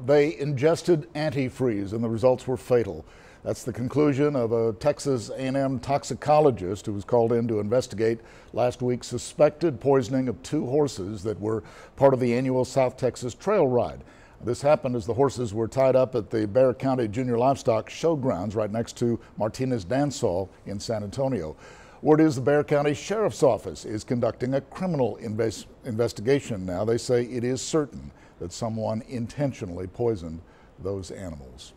They ingested antifreeze and the results were fatal. That's the conclusion of a Texas A&M toxicologist who was called in to investigate last week's suspected poisoning of two horses that were part of the annual South Texas trail ride. This happened as the horses were tied up at the Bexar County Junior Livestock Showgrounds right next to Martinez Dance Hall in San Antonio. Word is the Bexar County Sheriff's Office is conducting a criminal investigation now. They say it is certain that someone intentionally poisoned those animals.